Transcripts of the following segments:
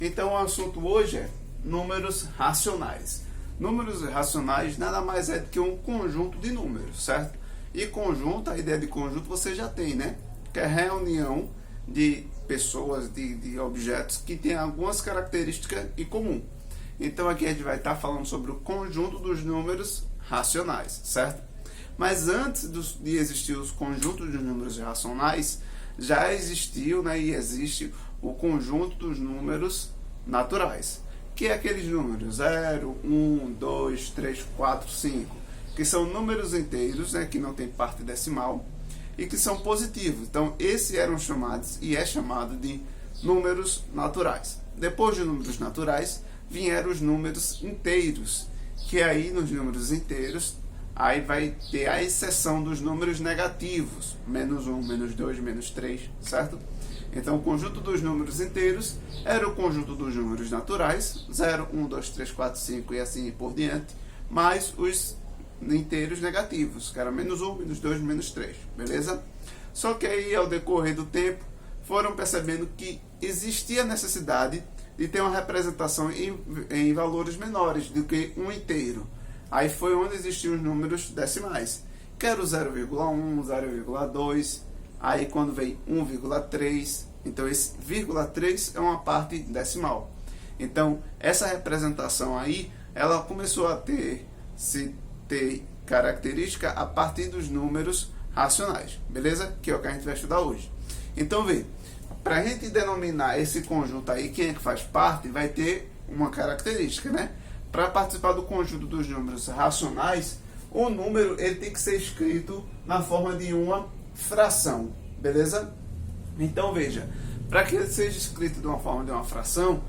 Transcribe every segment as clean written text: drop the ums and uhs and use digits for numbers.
Então o assunto hoje é números racionais. Números racionais nada mais é do que um conjunto de números, certo? E conjunto, a ideia de conjunto você já tem, né? Que é reunião de pessoas, de objetos que têm algumas características em comum. Então aqui a gente vai estar falando sobre o conjunto dos números racionais, certo? Mas antes de existir os conjuntos de números racionais, já existiu, né, e existe o conjunto dos números naturais, que é aqueles números 0, 1, 2, 3, 4, 5, que são números inteiros, né, que não tem parte decimal, e que são positivos. Então, esses eram chamados, e é chamado de números naturais. Depois de números naturais, vieram os números inteiros, que aí nos números inteiros, aí vai ter a exceção dos números negativos, menos 1, menos 2, menos 3, certo? Então, o conjunto dos números inteiros era o conjunto dos números naturais, 0, 1, 2, 3, 4, 5 e assim por diante, mais os inteiros negativos, que era menos 1, menos 2, menos 3, beleza? Só que aí, ao decorrer do tempo, foram percebendo que existia necessidade de ter uma representação em valores menores do que um inteiro. Aí foi onde existiam os números decimais, que era o 0,1, 0,2, aí quando veio 1,3, então esse vírgula 3 é uma parte decimal. Então essa representação aí, ela começou a ter característica a partir dos números racionais, beleza? Que é o que a gente vai estudar hoje. Então vê, para a gente denominar esse conjunto aí, quem é que faz parte, vai ter uma característica, né? Para participar do conjunto dos números racionais, o número ele tem que ser escrito na forma de uma fração, beleza? Então veja, para que ele seja escrito de uma forma de uma fração,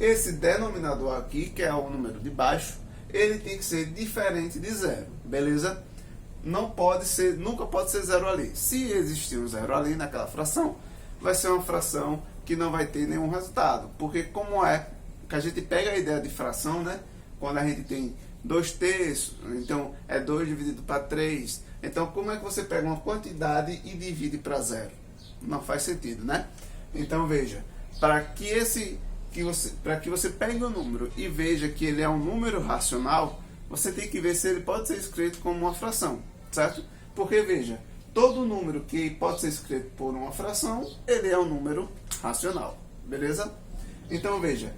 esse denominador aqui, que é o número de baixo, ele tem que ser diferente de zero, beleza? Não pode ser, nunca pode ser zero ali. Se existir um zero ali naquela fração, vai ser uma fração que não vai ter nenhum resultado, porque como é que a gente pega a ideia de fração, né? Quando a gente tem 2 terços, então é 2 dividido para 3. Então, como é que você pega uma quantidade e divide para zero? Não faz sentido, né? Então, veja, para que você pegue o número e veja que ele é um número racional, você tem que ver se ele pode ser escrito como uma fração, certo? Porque, veja, todo número que pode ser escrito por uma fração, ele é um número racional, beleza? Então, veja,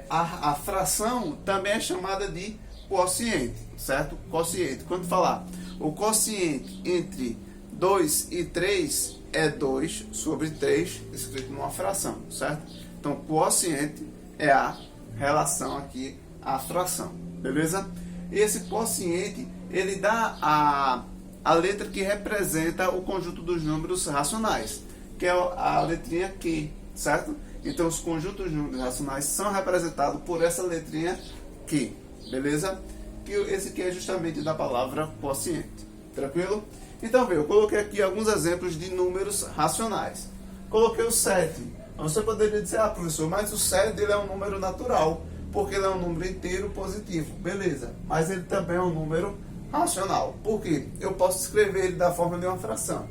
a fração também é chamada de quociente, certo? Quociente. Quando falar o quociente entre 2 e 3 é 2 sobre 3 escrito numa fração, certo? Então, quociente é a relação aqui, a fração, beleza? E esse quociente, ele dá a letra que representa o conjunto dos números racionais, que é a letrinha Q, certo? Então, os conjuntos de números racionais são representados por essa letrinha Q, beleza? Que esse aqui é justamente da palavra quociente, tranquilo? Então, eu coloquei aqui alguns exemplos de números racionais. Coloquei o 7. Você poderia dizer, professor, mas o 7 ele é um número natural, porque ele é um número inteiro positivo, beleza? Mas ele também é um número racional. Por quê? Eu posso escrever ele da forma de uma fração.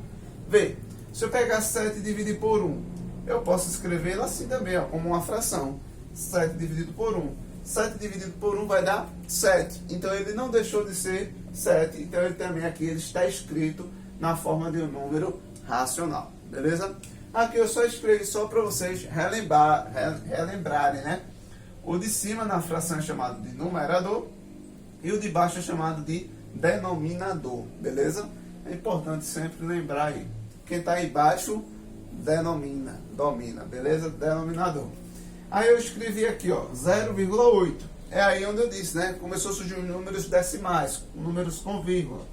Vê, se eu pegar 7 e dividir por 1, eu posso escrever ele assim também, ó, como uma fração. 7 dividido por 1. 7 dividido por 1 vai dar 7. Então ele não deixou de ser 7. Então ele também aqui ele está escrito na forma de um número racional. Beleza? Aqui eu só escrevi só para vocês relembrarem, né? O de cima na fração é chamado de numerador e o de baixo é chamado de denominador. Beleza? É importante sempre lembrar aí. Quem está aí embaixo domina, beleza? Denominador. Aí eu escrevi aqui, ó, 0,8. É aí onde eu disse, né? Começou a surgir os números decimais, números com vírgula.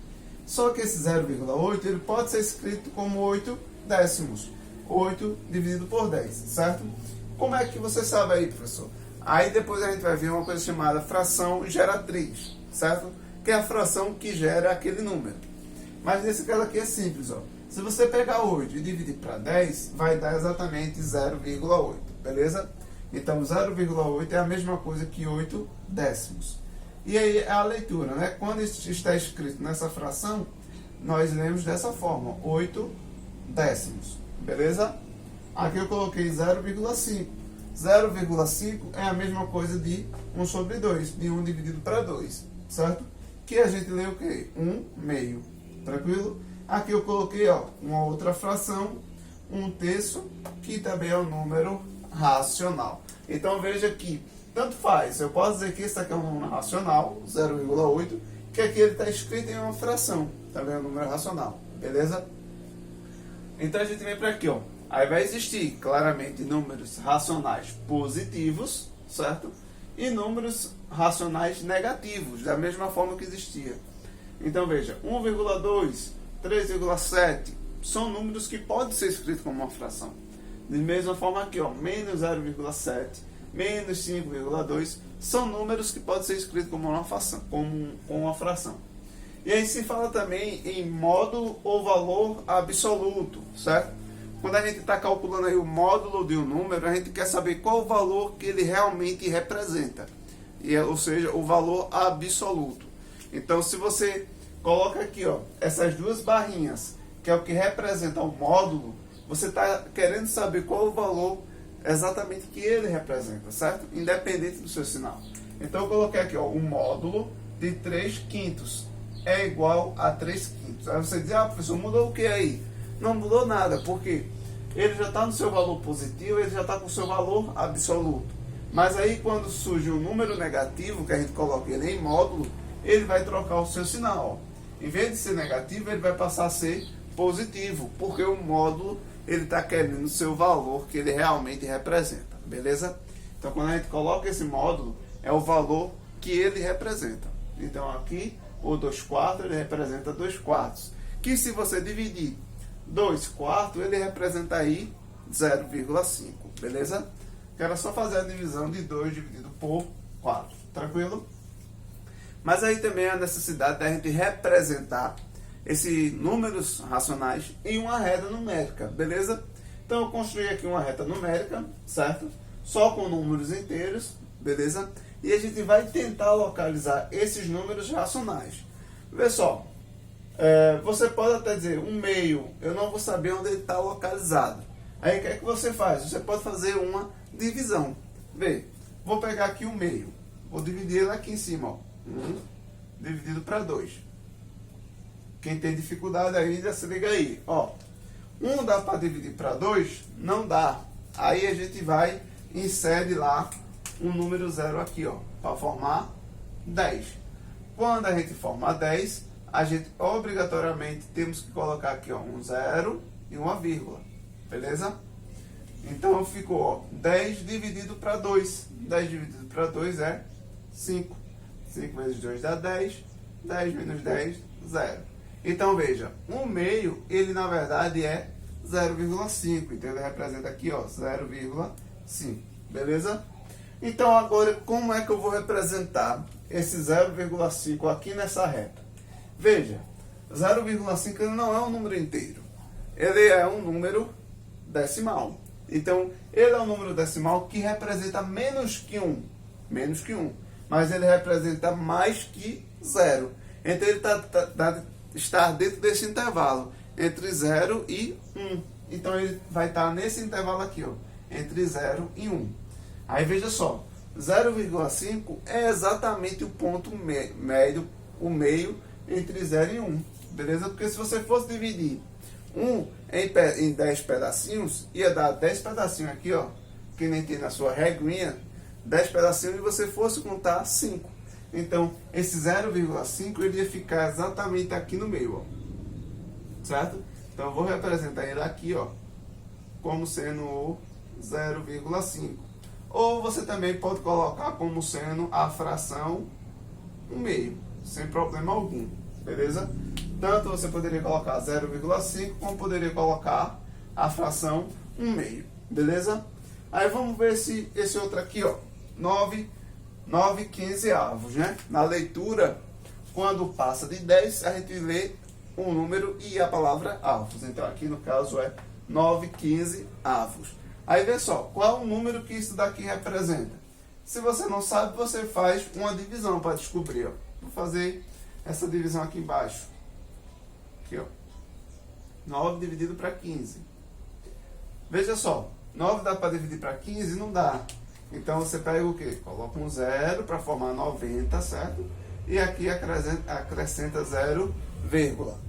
Só que esse 0,8, ele pode ser escrito como 8 décimos. 8 dividido por 10, certo? Como é que você sabe aí, professor? Aí depois a gente vai ver uma coisa chamada fração geratriz, certo? Que é a fração que gera aquele número. Mas nesse caso aqui é simples, ó. Se você pegar 8 e dividir para 10, vai dar exatamente 0,8, beleza? Então 0,8 é a mesma coisa que 8 décimos. E aí é a leitura, né? Quando está escrito nessa fração, nós lemos dessa forma, 8 décimos, beleza? Aqui eu coloquei 0,5. 0,5 é a mesma coisa de 1 sobre 2, de 1 dividido para 2, certo? Que a gente lê o quê? 1 meio, tranquilo? Aqui eu coloquei, ó, uma outra fração, 1/3, que também é um número racional. Então veja que, tanto faz, eu posso dizer que esse aqui é um número racional, 0,8, que aqui ele está escrito em uma fração, também é um número racional, beleza? Então a gente vem para aqui, ó. Aí vai existir claramente números racionais positivos, certo? E números racionais negativos, da mesma forma que existia. Então veja, 1,2, 3,7 são números que podem ser escritos como uma fração. Da mesma forma aqui, ó, menos 0,7, menos 5,2 são números que podem ser escritos como uma fração, como uma fração. E aí se fala também em módulo ou valor absoluto, certo? Quando a gente está calculando aí o módulo de um número, a gente quer saber qual o valor que ele realmente representa, ou seja, o valor absoluto. Então, se você coloca aqui, ó, essas duas barrinhas, que é o que representa o módulo, você está querendo saber qual o valor exatamente que ele representa, certo? Independente do seu sinal. Então, eu coloquei aqui, ó, o módulo de 3/5 é igual a 3/5. Aí você diz, ah, professor, mudou o que aí? Não mudou nada, porque ele já está no seu valor positivo, ele já está com o seu valor absoluto. Mas aí quando surge um número negativo, que a gente coloca ele em módulo, ele vai trocar o seu sinal. Em vez de ser negativo, ele vai passar a ser positivo, porque o módulo ele está querendo o seu valor que ele realmente representa, beleza? Então quando a gente coloca esse módulo, é o valor que ele representa. Então aqui, o 2/4, ele representa 2/4. Que se você dividir 2/4, ele representa aí 0,5, beleza? Que era só fazer a divisão de 2 dividido por 4, tranquilo? Mas aí também a necessidade da gente representar esses números racionais em uma reta numérica, beleza? Então eu construí aqui uma reta numérica, certo? Só com números inteiros, beleza? E a gente vai tentar localizar esses números racionais. Vê só. Você pode até dizer, um meio, eu não vou saber onde ele está localizado. Aí o que é que você faz? Você pode fazer uma divisão. Vê, vou pegar aqui o meio, vou dividir ele aqui em cima, ó. 1 dividido para 2. Quem tem dificuldade ainda, se liga aí, ó. 1 dá para dividir para 2? Não dá. Aí a gente vai e insere lá um número 0 aqui, ó, para formar 10. Quando a gente formar 10, a gente obrigatoriamente temos que colocar aqui, ó, um 0 e uma vírgula, beleza? Então ficou, ó, 10 dividido para 2. 10 dividido para 2 é 5. 5 vezes 2 dá 10. 10 menos 10, 0. Então veja, um meio, ele na verdade é 0,5. Então ele representa aqui, ó, 0,5. Beleza? Então agora, como é que eu vou representar esse 0,5 aqui nessa reta? Veja, 0,5 ele não é um número inteiro. Ele é um número decimal. Então, ele é um número decimal que representa menos que 1. Menos que 1. Mas ele representa mais que 0. Então, ele está dentro desse intervalo. Entre 0 e 1. Então, ele vai estar nesse intervalo aqui, ó. Entre 0 e 1. Aí, veja só. 0,5 é exatamente o ponto médio, o meio entre 0 e 1. Beleza? Porque se você fosse dividir 1 em 10 pedacinhos, ia dar 10 pedacinhos aqui, ó, que nem tem na sua reguinha, 10 pedacinhos, e você fosse contar 5. Então, esse 0,5 ele ia ficar exatamente aqui no meio, ó. Certo? Então, eu vou representar ele aqui, ó, como sendo o 0,5. Ou você também pode colocar como sendo a fração 1/2, sem problema algum, beleza? Tanto você poderia colocar 0,5, como poderia colocar a fração 1/2, beleza? Aí vamos ver esse outro aqui, ó, 9/15 avos, né? Na leitura, quando passa de 10, a gente lê um número e a palavra avos. Então aqui no caso é 9/15 avos. Aí vê só, qual é o número que isso daqui representa? Se você não sabe, você faz uma divisão para descobrir, ó. Vou fazer essa divisão aqui embaixo. Aqui, ó. 9 dividido para 15. Veja só, 9 dá para dividir para 15? Não dá. Então você pega o quê? Coloca um zero para formar 90, certo? E aqui acrescenta 0, vírgula.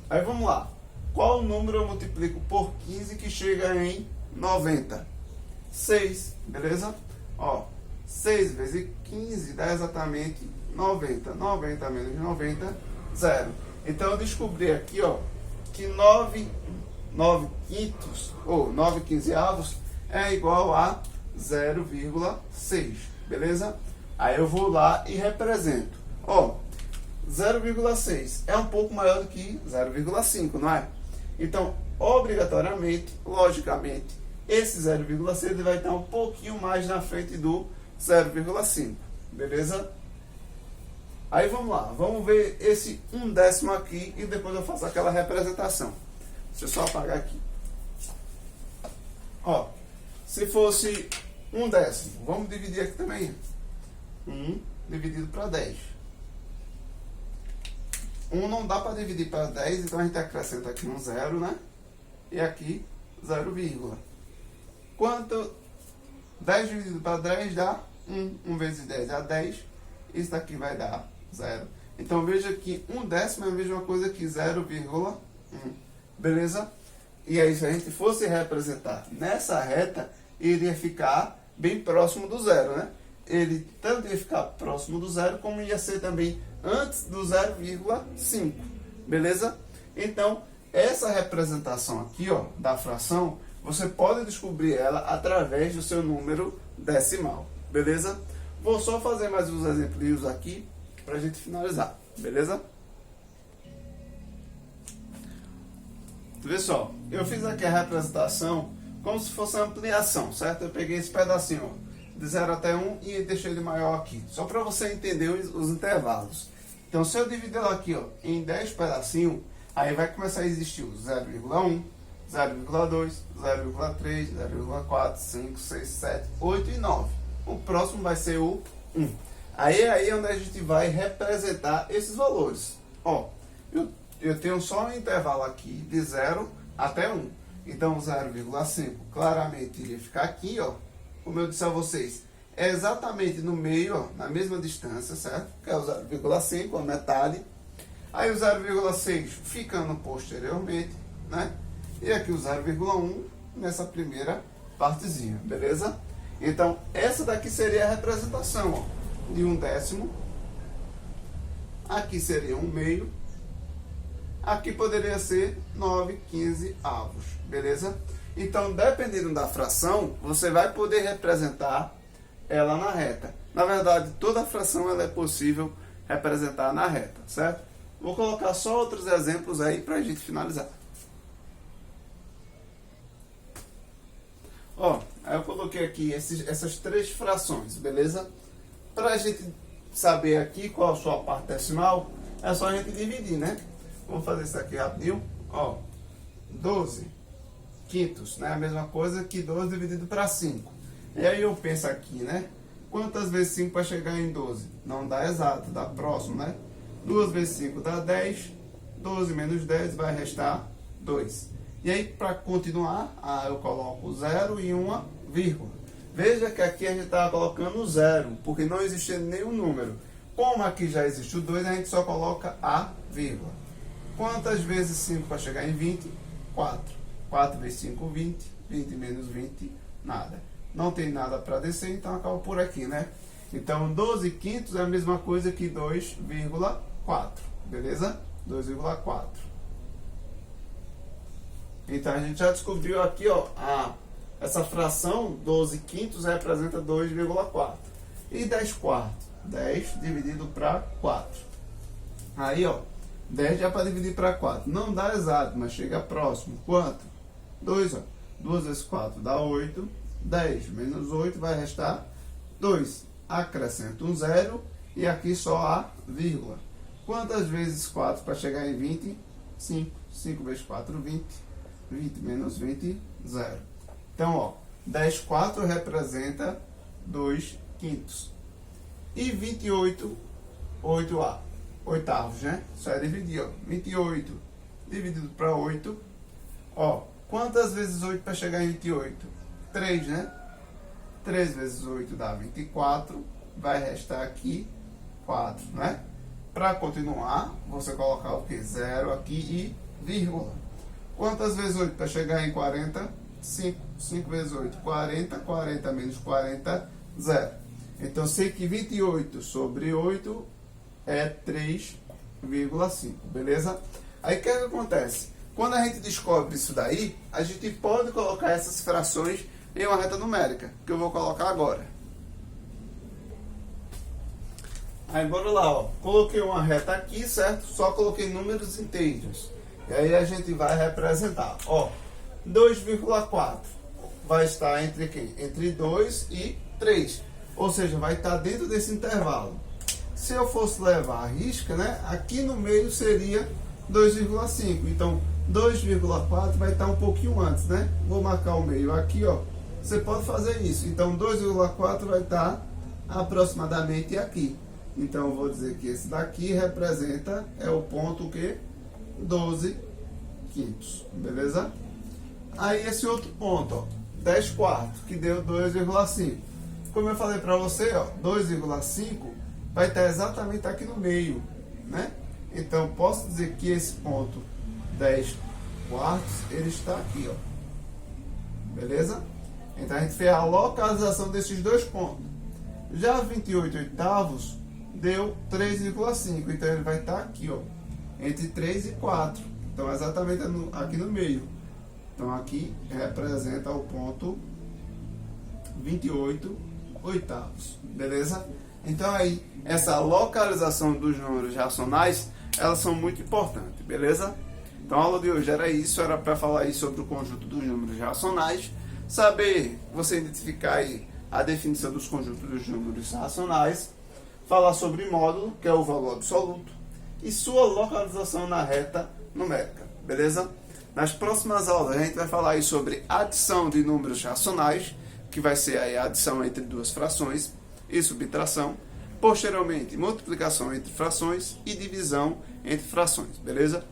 Aí vamos lá. Qual número eu multiplico por 15 que chega em 90? 6, beleza? Ó, 6 vezes 15 dá exatamente 90. 90 menos 90, 0. Então eu descobri aqui, ó, que 9 quintos, ou 9 quinzeavos, é igual a 0,6, beleza? Aí eu vou lá e represento. Ó, 0,6 é um pouco maior do que 0,5, não é? Então, obrigatoriamente, logicamente, esse 0,6 vai estar um pouquinho mais na frente do 0,5, beleza? Aí vamos lá, vamos ver esse 1/10 aqui e depois eu faço aquela representação. Deixa eu só apagar aqui. Ó, se fosse 1/10, vamos dividir aqui também. 1 dividido para 10. 1 não dá para dividir para 10, então a gente acrescenta aqui um 0, né? E aqui 0, quanto 10 dividido para 10 dá 1. 1 vezes 10 dá 10. Isso daqui vai dar 0. Então veja que 1/10 é a mesma coisa que 0,1. Beleza? E aí se a gente fosse representar nessa reta, iria ficar bem próximo do 0, né? Ele tanto ia ficar próximo do 0, como ia ser também antes do 0,5. Beleza? Então, essa representação aqui, ó, da fração, você pode descobrir ela através do seu número decimal. Beleza? Vou só fazer mais uns exemplos aqui para a gente finalizar. Beleza? Vê só, eu fiz aqui a representação como se fosse uma ampliação, certo? Eu peguei esse pedacinho, ó, de 0 até 1 e deixei ele maior aqui, só para você entender os intervalos. Então, se eu dividir ela aqui, ó, em 10 pedacinhos, aí vai começar a existir o 0,1, 0,2, 0,3, 0,4, 5, 6, 7, 8 e 9. O próximo vai ser o 1. Aí é onde a gente vai representar esses valores. Ó, eu tenho só um intervalo aqui de 0 até 1. Então, 0,5 claramente iria ficar aqui, ó. Como eu disse a vocês, é exatamente no meio, ó, na mesma distância, certo? Que é o 0,5, a metade. Aí o 0,6 ficando posteriormente, né? E aqui o 0,1 nessa primeira partezinha, beleza? Então, essa daqui seria a representação, ó, de 1/10. Aqui seria 1/2. Aqui poderia ser 9/15, beleza? Então, dependendo da fração, você vai poder representar ela na reta. Na verdade, toda fração ela é possível representar na reta, certo? Vou colocar só outros exemplos aí para a gente finalizar. Ó, aí eu coloquei aqui essas 3 frações, beleza? Para a gente saber aqui qual a sua parte decimal, é só a gente dividir, né? Vamos fazer isso aqui rapidinho. Ó, 12 quintos, né? A mesma coisa que 12 dividido para 5. E aí eu penso aqui, né? Quantas vezes 5 para chegar em 12? Não dá exato, dá próximo, né? 2 vezes 5 dá 10. 12 menos 10 vai restar 2. E aí, para continuar, eu coloco 0 e uma vírgula. Veja que aqui a gente estava colocando 0, porque não existia nenhum número. Como aqui já existe o 2, a gente só coloca a vírgula. Quantas vezes 5 para chegar em 20? 4. 4 vezes 5, 20. 20 menos 20, nada. Não tem nada para descer, então acaba por aqui, né? Então, 12 quintos é a mesma coisa que 2,4. Beleza? 2,4. Então, a gente já descobriu aqui, ó, essa fração, 12 quintos, representa 2,4. E 10 quartos? 10 dividido para 4. Aí, ó, 10 já para dividir para 4. Não dá exato, mas chega próximo. Quanto? 2, ó. 2 vezes 4 dá 8. 10 menos 8 vai restar 2. Acrescento um 0 e aqui só a vírgula. Quantas vezes 4 para chegar em 20? 5. 5 vezes 4, 20. 20 menos 20, 0. Então, ó, 10 4 representa 2 quintos. E 28, 8 oitavos, né? Só é dividir, ó. 28 dividido para 8. Ó, quantas vezes 8 para chegar em 28? 3, né? 3 vezes 8 dá 24, vai restar aqui 4, né? Para continuar, você colocar o que? 0 aqui e vírgula. Quantas vezes 8 para chegar em 40? 5. 5 vezes 8, 40. 40 menos 40, 0. Então, sei que 28 sobre 8 é 3,5, beleza? Aí, o que acontece? Quando a gente descobre isso daí, a gente pode colocar essas frações em uma reta numérica, que eu vou colocar agora. Aí, bora lá, ó. Coloquei uma reta aqui, certo? Só coloquei números inteiros. E aí a gente vai representar. Ó, 2,4 vai estar entre quem? Entre 2 e 3. Ou seja, vai estar dentro desse intervalo. Se eu fosse levar a risca, né? Aqui no meio seria 2,5. Então, 2,4 vai estar um pouquinho antes, né? Vou marcar o meio aqui, ó. Você pode fazer isso. Então, 2,4 vai estar aproximadamente aqui. Então, eu vou dizer que esse daqui representa, é o ponto que 12 quintos, beleza? Aí, esse outro ponto, ó, 10 quartos, que deu 2,5. Como eu falei para você, ó, 2,5 vai estar exatamente aqui no meio, né? Então, posso dizer que esse ponto 10 quartos, ele está aqui, ó. Beleza? Então, a gente fez a localização desses dois pontos. Já 28 oitavos deu 3,5. Então, ele vai estar aqui, ó. Entre 3 e 4. Então, exatamente aqui no meio. Então, aqui representa o ponto 28 oitavos. Beleza? Então, aí, essa localização dos números racionais, elas são muito importantes. Beleza? Então, a aula de hoje era isso. Era para falar aí sobre o conjunto dos números racionais. Saber, você identificar aí a definição dos conjuntos dos números racionais. Falar sobre módulo, que é o valor absoluto. E sua localização na reta numérica. Beleza? Nas próximas aulas, a gente vai falar aí sobre adição de números racionais, que vai ser aí a adição entre duas frações, e subtração. Posteriormente, multiplicação entre frações e divisão entre frações. Beleza?